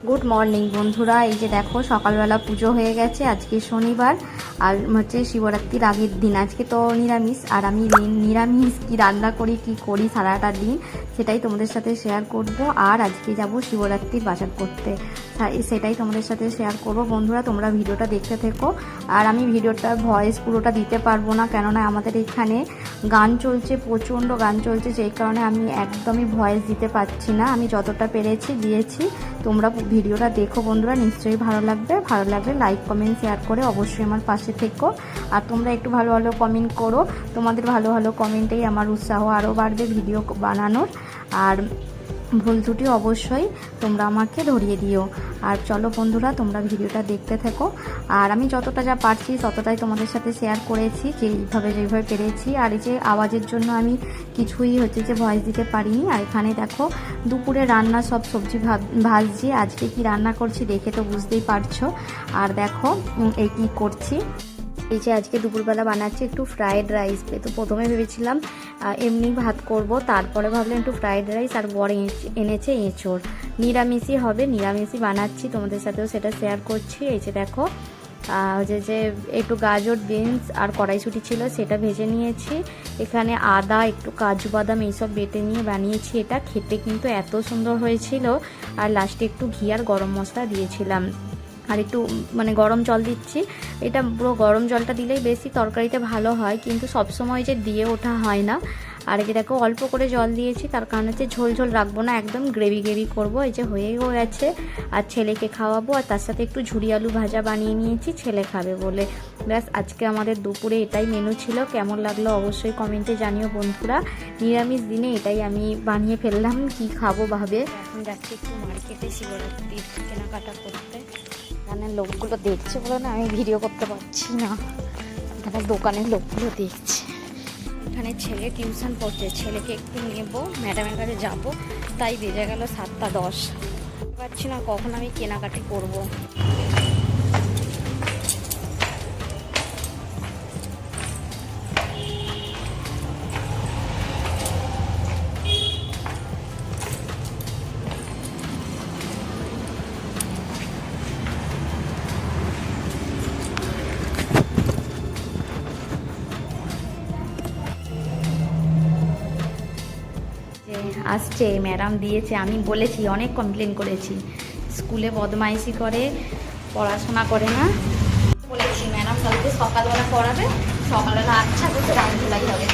Good morning বন্ধুরা, এই যে দেখো সকালবেলা পুজো হয়ে গেছে। আজকে শনিবার আর হচ্ছে শিবরাত্রির আগের দিন। আজকে তো নিরামিষ, আর আমি নিরামিষ কি রান্না করি সারাটা দিন সেটাই তোমাদের সাথে শেয়ার করব। আর আজকে যাব শিবরাত্রির বাজার করতে, সেটাই তোমাদের সাথে শেয়ার করব। বন্ধুরা তোমরা ভিডিওটা দেখতে থেকো। আর আমি ভিডিওটা ভয়েস পুরোটা দিতে পারবো না, কেননা আমাদের এখানে গান চলছে, প্রচণ্ড গান চলছে, সেই কারণে আমি একদমই ভয়েস দিতে পারছি না। আমি যতটা পেরেছি দিয়েছি। তোমরা ভিডিওটা দেখো বন্ধুরা, নিশ্চয়ই ভালো লাগবে। ভালো লাগলে লাইক কমেন্ট শেয়ার করে অবশ্যই আমার পাশে থেকো। আর তোমরা একটু ভালো ভালো কমেন্ট করো, তোমাদের ভালো ভালো কমেন্টেই আমার উৎসাহ আরও বাড়বে ভিডিও বানানোর। আর ভুল ত্রুটি অবশ্যই তোমরা আমাকে ধরিয়ে দিও। আর চলো বন্ধুরা তোমরা ভিডিওটা দেখতে থেকো। আর আমি যতটা যা পারছি ততটাই তোমাদের সাথে শেয়ার করেছি, যেভাবে পেরেছি। আর এই যে আওয়াজের জন্য আমি কিছুই যে ভয়েস দিতে পারিনি। আর এখানে দেখো দুপুরে রান্না সব সবজি ভাজছি। আজকে কি রান্না করছি দেখে তো বুঝতেই পারছো। আর দেখো এই কি করছি, এই যে আজকে দুপুরবেলা বানাচ্ছি একটু ফ্রায়েড রাইস। তো প্রথমে ভেবেছিলাম এমনি ভাত করব, তারপরে ভাবলাম একটু ফ্রায়েড রাইস। আর বড় এনেছে এঁচোড়, নিরামিষই হবে, নিরামিষই বানাচ্ছি, তোমাদের সাথেও সেটা শেয়ার করছি। এই যে দেখো যে একটু গাজর, বিনস আর কড়াইশুঁটি ছিল, সেটা ভেজে নিয়েছি। এখানে আদা, একটু কাজু বাদাম এইসব বেটে নিয়ে বানিয়েছি। এটা খেতে কিন্তু এত সুন্দর হয়েছিল। আর লাস্টে একটু ঘি আর গরম মশলা দিয়েছিলাম। আর একটু গরম জল দিচ্ছি। এটা পুরো গরম জলটা দিলেই বেশি তরকারিতে ভালো হয়, কিন্তু সবসময় যে দিয়ে ওঠা হয় না। আর এই যে দেখো অল্প করে জল দিয়েছি, তার কারণ হচ্ছে ঝোল ঝোল রাখবো না, একদম গ্রেভি করবো। এই যে হয়েও গেছে। আর ছেলেকে খাওয়াবো, আর তার সাথে একটু ঝুরি আলু ভাজা বানিয়ে নিয়েছি ছেলে খাবে বলে। ব্যাস আজকে আমাদের দুপুরে এটাই মেনু ছিল। কেমন লাগলো অবশ্যই কমেন্টে জানিও বন্ধুরা। নিরামিষ দিনে এটাই আমি বানিয়ে ফেললাম, কি খাবো ভাবে। এখন যাচ্ছি একটু মার্কেটে শিবরাত্রির কেনাকাটা করতে। এখানে লোকগুলো দেখছে বলে না আমি ভিডিও করতে পারছি না, এখানে দোকানের লোকগুলো দেখছে। এখানে ছেলে টিউশন পড়ছে, ছেলেকে একটু নেব, ম্যাডামের কাছে যাবো, তাই বেজে গেল 7:10। পারছি না কখন আমি কেনাকাটি করব। আসছে ম্যাডাম দিয়েছে, আমি বলেছি, অনেক কমপ্লেন করেছি, স্কুলে বদমাইশি করে, পড়াশোনা করে না। বলেছি ম্যাডাম কালকে সকালবেলা পড়াবে, সকালবেলা আচ্ছা করতে রাত ধুলাই হবে।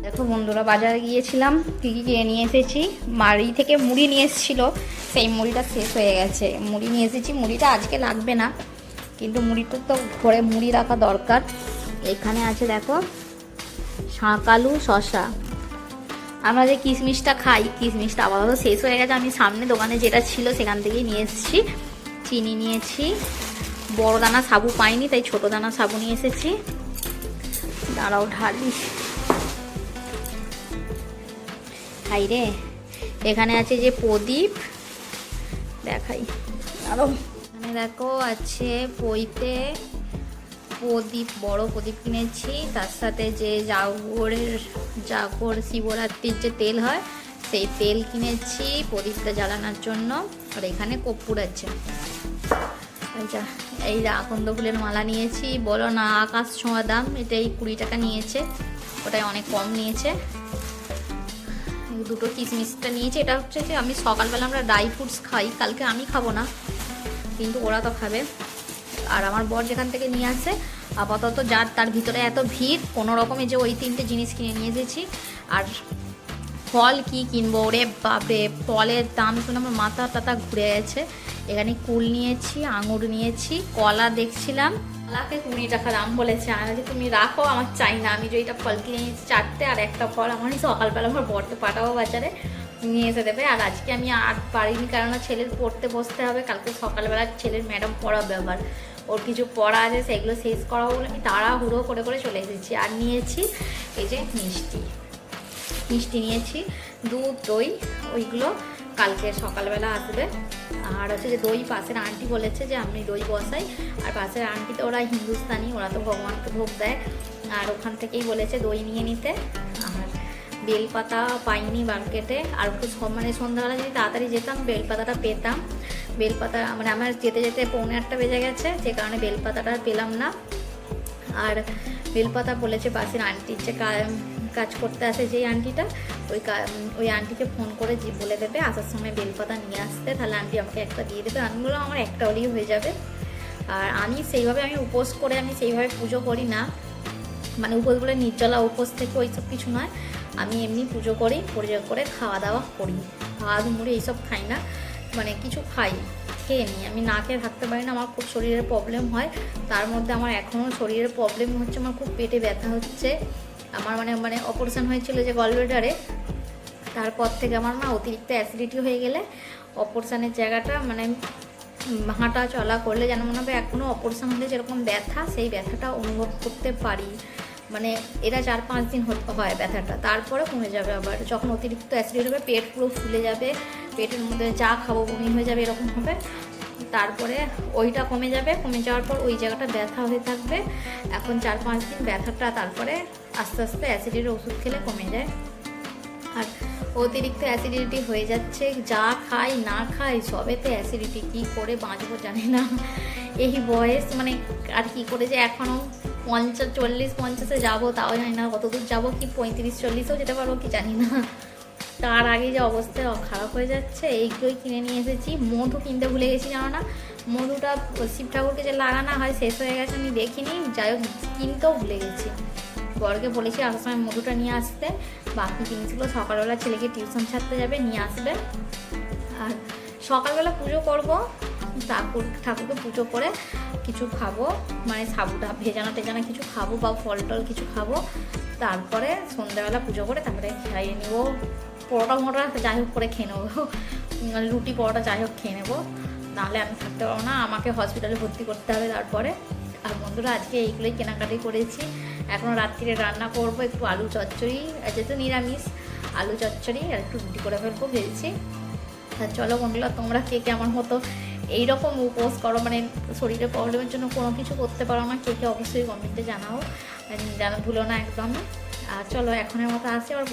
দেখো বন্ধুরা বাজারে গিয়েছিলাম, কী কী কিনে নিয়ে এসেছি। বাড়ি থেকে মুড়ি নিয়ে এসেছিলো, সেই মুড়িটা শেষ হয়ে গেছে। মুড়ি নিয়ে এসেছি, মুড়িটা আজকে লাগবে না, কিন্তু মুড়িটা তো ঘরে মুড়ি রাখা দরকার। এখানে আছে দেখো শাঁকালু, শশা। আমরা যে কিশমিশটা খাই, কিশমিশটা আপাতত শেষ হয়ে গেছে। আমি সামনে দোকানে যেটা ছিল সেখান থেকেই নিয়ে এসেছি। চিনি নিয়েছি, বড় দানা সাবু পাইনি তাই ছোট দানা সাবু নিয়ে এসেছি। দাঁড়াও ঢালি, হাই রে। এখানে আছে যে প্রদীপ, দেখাই আরো, এখানে দেখো আছে পইতে প্রদীপ, বড় প্রদীপ কিনেছি। তার সাথে যে জাগর শিবরাত্রির যে তেল হয় সেই তেল কিনেছি প্রদীপটা জ্বালানোর জন্য। আর এখানে কর্পূর আছে। আচ্ছা, এই আকন্দ ফুলের মালা নিয়েছি, বলো না আকাশ ছোঁয়া দাম। এটাই 20 টাকা নিয়েছে, ওটাই অনেক কম নিয়েছে। দুটো কিশমিশটা নিয়েছি। এটা হচ্ছে যে আমি সকালবেলা আমরা ড্রাই ফ্রুটস খাই, কালকে আমি খাবো না কিন্তু ওরা তো খাবে। আর আমার বর যেখান থেকে নিয়ে আসে আপাতত যার তার ভিতরে এত ভিড়, কোনো রকমে যে ওই 3টে জিনিস কিনে নিয়ে এসেছি। আর ফল কি কিনবো রে বাপরে, ফলের দাম শুনে আমার মাথা টাথা ঘুরে গেছে। এখানে কুল নিয়েছি, আঙুর নিয়েছি, কলা দেখছিলাম, কলাকে 20 টাকা দাম বলেছে। আর যে তুমি রাখো, আমার চাই না। আমি যেটা ফল কিনে নিয়েছি 4টে, আর একটা ফল আমার সকালবেলা আমার বরতে পাঠাবো বাজারে, নিয়ে এসে দেবে। আর আজকে আমি আর পারিনি, কারণ ছেলের পড়তে বসতে হবে। কালকে সকালবেলা ছেলের ম্যাডাম পড়াবে, আবার ওর কিছু পড়া আছে, সেগুলো শেষ করাবো বলে আমি তাড়াহুড়ো করে করে চলে এসেছি। আর নিয়েছি এই যে মিষ্টি নিয়েছি, দুধ, দই, ওইগুলো কালকে সকালবেলা আসবে। আর হচ্ছে যে দই পাশের আন্টি বলেছে যে আমি দই বসাই, আর পাশের আন্টিতে ওরা হিন্দুস্তানি, ওরা তো ভগবানকে ভোগ দেয়, আর ওখান থেকেই বলেছে দই নিয়ে নিতে। আর বেলপাতা পাইনি মার্কেটে, আর মানে সন্ধ্যাবেলা যদি তাড়াতাড়ি যেতাম বেলপাতাটা পেতাম। বেলপাতা মানে আমার যেতে যেতে 8:45 বেজে গেছে, যে কারণে বেলপাতাটা পেলাম না। আর বেলপাতা বলেছে পাশের আন্টির যে কাজ করতে আসে যেই আন্টিটা, ওই আন্টিকে ফোন করে বলে দেবে আসার সময় বেলপাতা নিয়ে আসতে, তাহলে আন্টি আমাকে একটা দিয়ে দেবে। আমিগুলো আমার একটা হলেই হয়ে যাবে। আর আমি সেইভাবে উপোস করে আমি সেইভাবে পুজো করি না, মানে উপোস বলে নির্জলা উপোস থেকে ওইসব কিছু নয়। আমি এমনি পুজো করি, পরিচয় করে খাওয়া দাওয়া করি, ভাত মুড়ি এইসব খাই না, মানে কিছু খাই, খেয়ে নিই। আমি না খেয়ে থাকতে পারি না, আমার খুব শরীরের প্রবলেম হয়। তার মধ্যে আমার এখনও শরীরের প্রবলেম হচ্ছে, আমার খুব পেটে ব্যথা হচ্ছে। আমার মানে অপারেশন হয়েছিল যে গলব্লাডারে, তারপর থেকে আমার অতিরিক্ত অ্যাসিডিটি হয়ে গেলে অপারেশনের জায়গাটা মানে হাঁটা চলা করলে যেন মনে হবে এখনও অপারেশন হলে যেরকম ব্যথা, সেই ব্যথাটা অনুভব করতে পারি। মানে এরা 4-5 দিন হয় ব্যথাটা, তারপরে কমে যাবে। আবার যখন অতিরিক্ত অ্যাসিডিটি হবে পেট পুরো ফুলে যাবে, পেটের মধ্যে যা খাবো বমি হয়ে যাবে, এরকম হবে। তারপরে ওইটা কমে যাবে, কমে যাওয়ার পর ওই জায়গাটা ব্যথা হয়ে থাকবে। এখন 4-5 দিন ব্যথাটা, তারপরে আস্তে আস্তে অ্যাসিডিটির ওষুধ খেলে কমে যায়। আর অতিরিক্ত অ্যাসিডিটি হয়ে যাচ্ছে, যা খাই না খাই সবেতে অ্যাসিডিটি, কী করে বাঁচবো জানি না এই বয়স। মানে আর কি করে যে এখনও 40-50 যাবো তাও জানি না, কত দূর যাবো, কি 35-40ও যেতে পারবো কি জানি না। তার আগে যে অবস্থা খারাপ হয়ে যাচ্ছে। এইগুলোই কিনে নিয়ে এসেছি। মধু কিনতে ভুলে গেছি, জানো না, মধুটা শিব ঠাকুরকে যে লাগানো হয় শেষ হয়ে গেছে, আমি দেখিনি, যাই হোক কিনতেও ভুলে গেছি। বরকে বলেছি আসার সময় মধুটা নিয়ে আসতে, বাকি জিনিসগুলো সকালবেলা ছেলেকে টিউশন ছাড়তে যাবে নিয়ে আসবে। আর সকালবেলা পুজো করবো, ঠাকুরকে পুজো করে কিছু খাবো, মানে সাবুটা ভেজানো টেজানো কিছু খাবো বা ফল টল কিছু খাবো। তারপরে সন্ধ্যাবেলা পুজো করে তারপরে খাইয়ে নেবো, পরোটা মরোটা যাই হোক করে খেয়ে নেবো, রুটি পরোটা যাই হোক খেয়ে নেবো, নাহলে আমি থাকতে পারবো না, আমাকে হসপিটালে ভর্তি করতে হবে তারপরে। আর বন্ধুরা আজকে এইগুলোই কেনাকাটি করেছি। এখনও রাত্রিরে রান্না করবো একটু আলু চচ্চড়ি, যেহেতু নিরামিষ, আলু চচ্চড়ি আর একটু রুটি করে ফেলবো ভেবেছি। আর চলো বন্ধুরা, তোমরা কে কে আমার মতো এইরকম উপোস করো, মানে শরীরের প্রবলেমের জন্য কোনো কিছু করতে পারো না, কে কে অবশ্যই কমেন্টে জানাও, ভুলো না একদম। আর চলো এখনের মতো আসি। আর